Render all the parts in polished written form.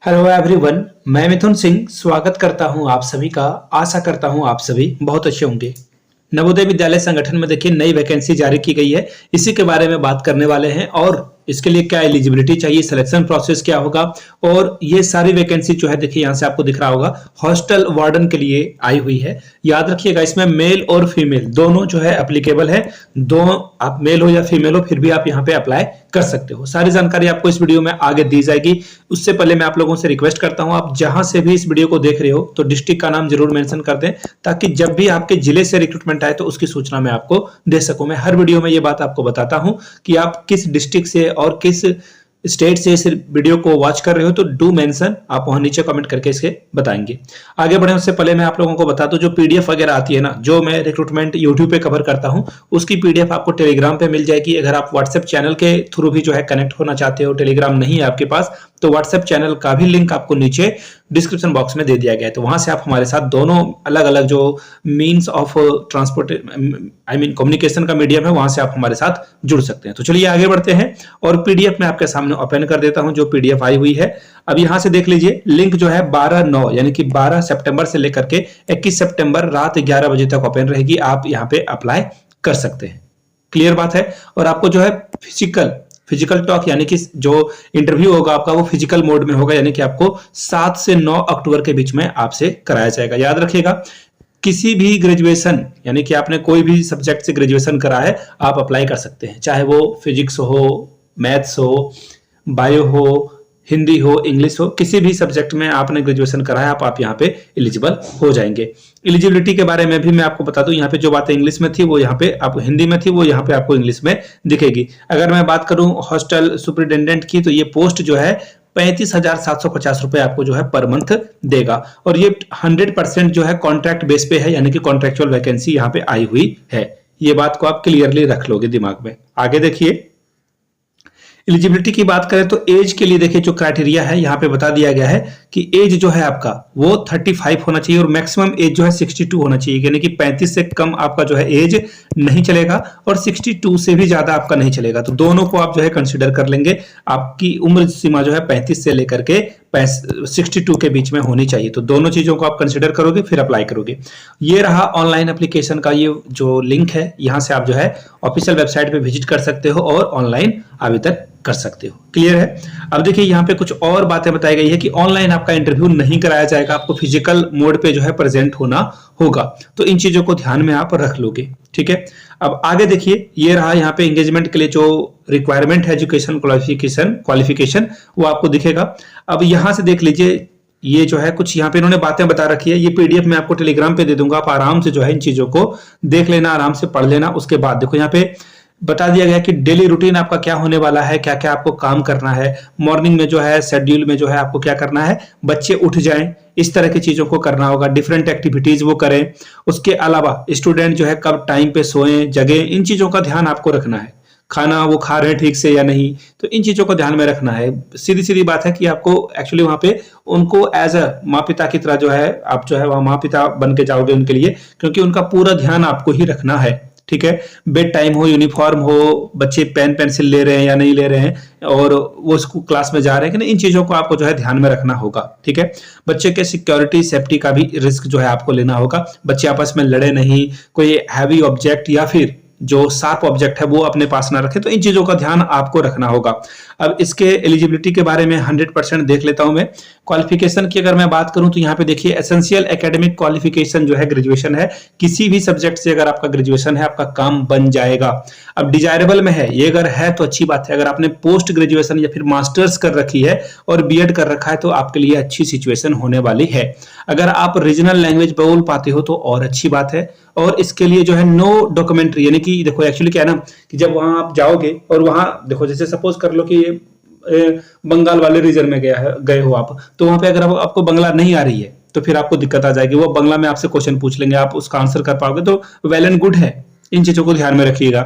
Hello everyone, मैं मिथुन सिंह स्वागत करता हूं आप सभी का। आशा करता हूं आप सभी बहुत अच्छे होंगे। नवोदय विद्यालय संगठन में देखिए नई वैकेंसी जारी की गई है, इसी के बारे में बात करने वाले हैं और इसके लिए क्या एलिजिबिलिटी चाहिए, सिलेक्शन प्रोसेस क्या होगा और ये सारी वैकेंसी जो है देखिए यहाँ से आपको दिख रहा होगा हॉस्टल वार्डन के लिए आई हुई है। याद रखिएगा इसमें मेल और फीमेल दोनों जो है एप्लीकेबल है। दोनों आप मेल हो या फीमेल हो फिर भी आप यहाँ पे अप्लाई कर सकते हो। सारी जानकारी आपको इस वीडियो में आगे दी जाएगी। उससे पहले मैं आप लोगों से रिक्वेस्ट करता हूं, आप जहां से भी इस वीडियो को देख रहे हो तो डिस्ट्रिक्ट का नाम जरूर मेंशन कर दें, ताकि जब भी आपके जिले से रिक्रूटमेंट आए तो उसकी सूचना मैं आपको दे सकूं। मैं हर वीडियो में ये बात आपको बताता हूं कि आप किस डिस्ट्रिक्ट से और किस स्टेट से इस वीडियो को वॉच कर रहे हो, तो डू मेंशन आप वहां नीचे कमेंट करके इसके बताएंगे। आगे बढ़े उससे पहले मैं आप लोगों को बता दूं, जो पीडीएफ वगैरह आती है ना, जो मैं रिक्रूटमेंट यूट्यूब पे कवर करता हूं, उसकी पीडीएफ आपको टेलीग्राम पे मिल जाएगी। अगर आप व्हाट्सएप चैनल के थ्रू भी जो है कनेक्ट होना चाहते हो, टेलीग्राम नहीं है आपके पास, तो व्हाट्सएप चैनल का भी लिंक आपको नीचे डिस्क्रिप्शन बॉक्स में दे दिया गया है। तो वहां से आप हमारे साथ दोनों अलग अलग जो मीन्स ऑफ ट्रांसपोर्ट कम्युनिकेशन का मीडियम है, वहां से आप हमारे साथ जुड़ सकते हैं। तो चलिए आगे बढ़ते हैं और पीडीएफ मैं आपके सामने ओपन कर देता हूं जो पीडीएफ आई हुई है। अब यहां से देख लीजिए, लिंक जो है 12/9 यानी कि 12 सितंबर से लेकर के 21 सितंबर रात 11 बजे तक ओपन रहेगी। आप यहां पे अप्लाई कर सकते हैं। क्लियर बात है। और आपको जो है फिजिकल टॉक यानी कि जो इंटरव्यू होगा आपका वो फिजिकल मोड में होगा, यानी कि आपको 7 से 9 अक्टूबर के बीच में आपसे कराया जाएगा। याद रखिएगा, किसी भी ग्रेजुएशन यानी कि आपने कोई भी सब्जेक्ट से ग्रेजुएशन करा है आप अप्लाई कर सकते हैं, चाहे वो फिजिक्स हो, मैथ्स हो, बायो हो, हिंदी हो, इंग्लिश हो, किसी भी सब्जेक्ट में आपने ग्रेजुएशन करा है आप यहाँ पे एलिजिबल हो जाएंगे। एलिजिबिलिटी के बारे में भी मैं आपको बता दूं, यहाँ पे जो बातें इंग्लिश में थी वो यहाँ पे आपको हिंदी में थी, वो यहाँ पे आपको इंग्लिश में दिखेगी। अगर मैं बात करूं हॉस्टल सुपरिटेंडेंट की, तो ये पोस्ट जो है 35,750 रुपए आपको जो है पर मंथ देगा। और ये 100% जो है कॉन्ट्रैक्ट बेस पे है, यानी कि कॉन्ट्रैक्चुअल वैकेंसी यहाँ पे आई हुई है। ये बात को आप क्लियरली रख लोगे दिमाग में। आगे देखिए, एलिजिबिलिटी की बात करें तो एज के लिए देखिए जो क्राइटेरिया है यहाँ पे बता दिया गया है कि एज जो है आपका वो 35 होना चाहिए और मैक्सिमम एज जो है 62 होना चाहिए, यानी कि 35 से कम आपका जो है एज नहीं चलेगा और 62 से भी ज्यादा आपका नहीं चलेगा। तो दोनों को आप जो है कंसिडर कर लेंगे। आपकी उम्र सीमा जो है 35 से लेकर के 62 के बीच में होनी चाहिए। तो दोनों चीजों को आप कंसिडर करोगे फिर अप्लाई करोगे। ये रहा ऑनलाइन एप्लीकेशन का ये जो लिंक है, यहां से आप जो है ऑफिशियल वेबसाइट पे विजिट कर सकते हो और ऑनलाइन आवेदन कर सकते हो। क्लियर है। अब देखिए यहाँ पे कुछ और बातें बताई गई है कि ऑनलाइन आपका इंटरव्यू नहीं कराया जाएगा, आपको फिजिकल मोड पे जो है प्रेजेंट होना होगा। तो इन चीजों को ध्यान में आप रख लोगे। ठीक है। अब आगे देखिए, ये रहा यहाँ पे एंगेजमेंट के लिए जो रिक्वायरमेंट है, एजुकेशन क्वालिफिकेशन वो आपको दिखेगा। अब यहां से देख लीजिए, ये जो है कुछ यहाँ पे इन्होंने बातें बता रखी है। ये पीडीएफ मैं आपको टेलीग्राम पे दे दूंगा, आप आराम से जो है इन चीजों को देख लेना, आराम से पढ़ लेना। उसके बाद देखो यहाँ पे बता दिया गया कि डेली रूटीन आपका क्या होने वाला है, क्या क्या आपको काम करना है। मॉर्निंग में जो है शेड्यूल में जो है आपको क्या करना है, बच्चे उठ जाएं, इस तरह की चीजों को करना होगा। डिफरेंट एक्टिविटीज वो करें। उसके अलावा स्टूडेंट जो है कब टाइम पे सोएं जगें, इन चीजों का ध्यान आपको रखना है। खाना वो खा रहे हैं ठीक से या नहीं, तो इन चीजों को ध्यान में रखना है। सीधी सीधी बात है कि आपको एक्चुअली वहां पे उनको एज अ माँ पिता की तरह जो है आप जो है वहां माँ पिता बन के जाओगे उनके लिए, क्योंकि उनका पूरा ध्यान आपको ही रखना है। ठीक है। बेड टाइम हो, यूनिफॉर्म हो, बच्चे पेन पेंसिल ले रहे हैं या नहीं ले रहे हैं, और वो स्कूल क्लास में जा रहे हैं कि नहीं, इन चीजों को आपको जो है ध्यान में रखना होगा। ठीक है। बच्चे के सिक्योरिटी सेफ्टी का भी रिस्क जो है आपको लेना होगा। बच्चे आपस में लड़े नहीं, कोई हैवी ऑब्जेक्ट या फिर जो शार्प ऑब्जेक्ट है वो अपने पास ना रखे। तो इन चीजों का ध्यान आपको रखना होगा। अब इसके एलिजिबिलिटी के बारे में 100% देख लेता हूं मैं। क्वालिफिकेशन की अगर मैं बात करूं तो यहाँ पे देखिए एसेंशियल एकेडमिक क्वालिफिकेशन जो है ग्रेजुएशन है। किसी भी सब्जेक्ट से अगर आपका ग्रेजुएशन है आपका काम बन जाएगा। अब डिजायरेबल में है, ये अगर है तो अच्छी बात है। अगर आपने पोस्ट ग्रेजुएशन या फिर मास्टर्स कर रखी है और बीएड कर रखा है तो आपके लिए अच्छी सिचुएशन होने वाली है। अगर आप रीजनल लैंग्वेज बोल पाते हो तो और अच्छी बात है। और इसके लिए जो है नो डॉक्यूमेंट्री, यानी कि देखो एक्चुअली क्या है ना कि जब वहां आप जाओगे और वहां देखो, जैसे सपोज कर लो कि बंगाल वाले रीजन में गए हो आप, तो वहां पे अगर आपको बंगला नहीं आ रही है तो फिर आपको दिक्कत आ जाएगी। वो बंगला में आपसे क्वेश्चन पूछ लेंगे, आप उसका आंसर कर पाओगे तो वेल एंड गुड है। इन चीजों को ध्यान में रखिएगा।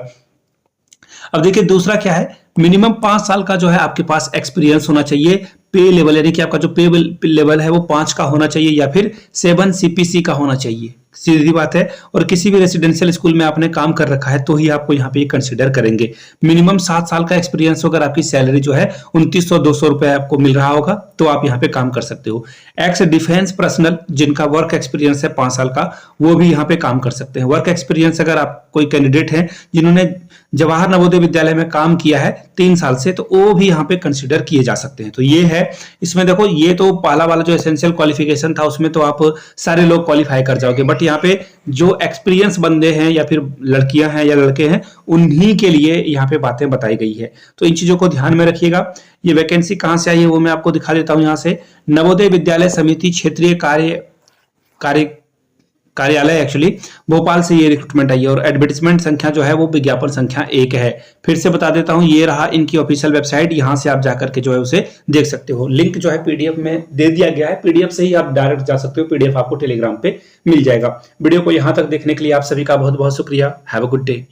अब देखिए दूसरा क्या है, मिनिमम 5 साल का जो है आपके पास एक्सपीरियंस होना चाहिए। पे लेवल यानी कि आपका जो पे लेवल है वो 5 का होना चाहिए या फिर 7 सीपीसी का होना चाहिए, सीधी बात है। और किसी भी रेसिडेंशियल स्कूल में आपने काम कर रखा है तो ही आपको यहाँ पे कंसिडर करेंगे। मिनिमम 7 साल का एक्सपीरियंस अगर आपकी सैलरी जो है 2900-200 रुपए आपको मिल रहा होगा तो आप यहाँ पे काम कर सकते हो। एक्स डिफेंस पर्सनल जिनका वर्क एक्सपीरियंस है 5 साल का, वो भी यहाँ पे काम कर सकते हैं। वर्क एक्सपीरियंस अगर आप कोई कैंडिडेट हैं जिन्होंने जवाहर नवोदय विद्यालय में काम किया है 3 साल से, तो वो भी यहाँ पे कंसिडर किए जा सकते हैं। तो ये है, इसमें देखो ये तो पहला वाला जो एसेंशियल क्वालिफिकेशन था उसमें तो आप सारे लोग क्वालिफाई कर जाओगे, बट यहाँ पे जो एक्सपीरियंस बंदे हैं या फिर लड़कियां हैं या लड़के हैं उन्हीं के लिए यहाँ पे बातें बताई गई है। तो इन चीजों को ध्यान में रखिएगा। ये वैकेंसी कहाँ से आई है वो मैं आपको दिखा देता हूँ। यहाँ से नवोदय विद्यालय समिति क्षेत्रीय कार्यालय एक्चुअली भोपाल से ये रिक्रूटमेंट आई है और एडवर्टाइजमेंट संख्या जो है वो विज्ञापन संख्या 1 है। फिर से बता देता हूँ, ये रहा इनकी ऑफिशियल वेबसाइट, यहाँ से आप जाकर के जो है उसे देख सकते हो। लिंक जो है पीडीएफ में दे दिया गया है, पीडीएफ से ही आप डायरेक्ट जा सकते हो, पीडीएफ आपको टेलीग्राम पे मिल जाएगा। वीडियो को यहाँ तक देखने के लिए आप सभी का बहुत बहुत शुक्रिया। Have a good day.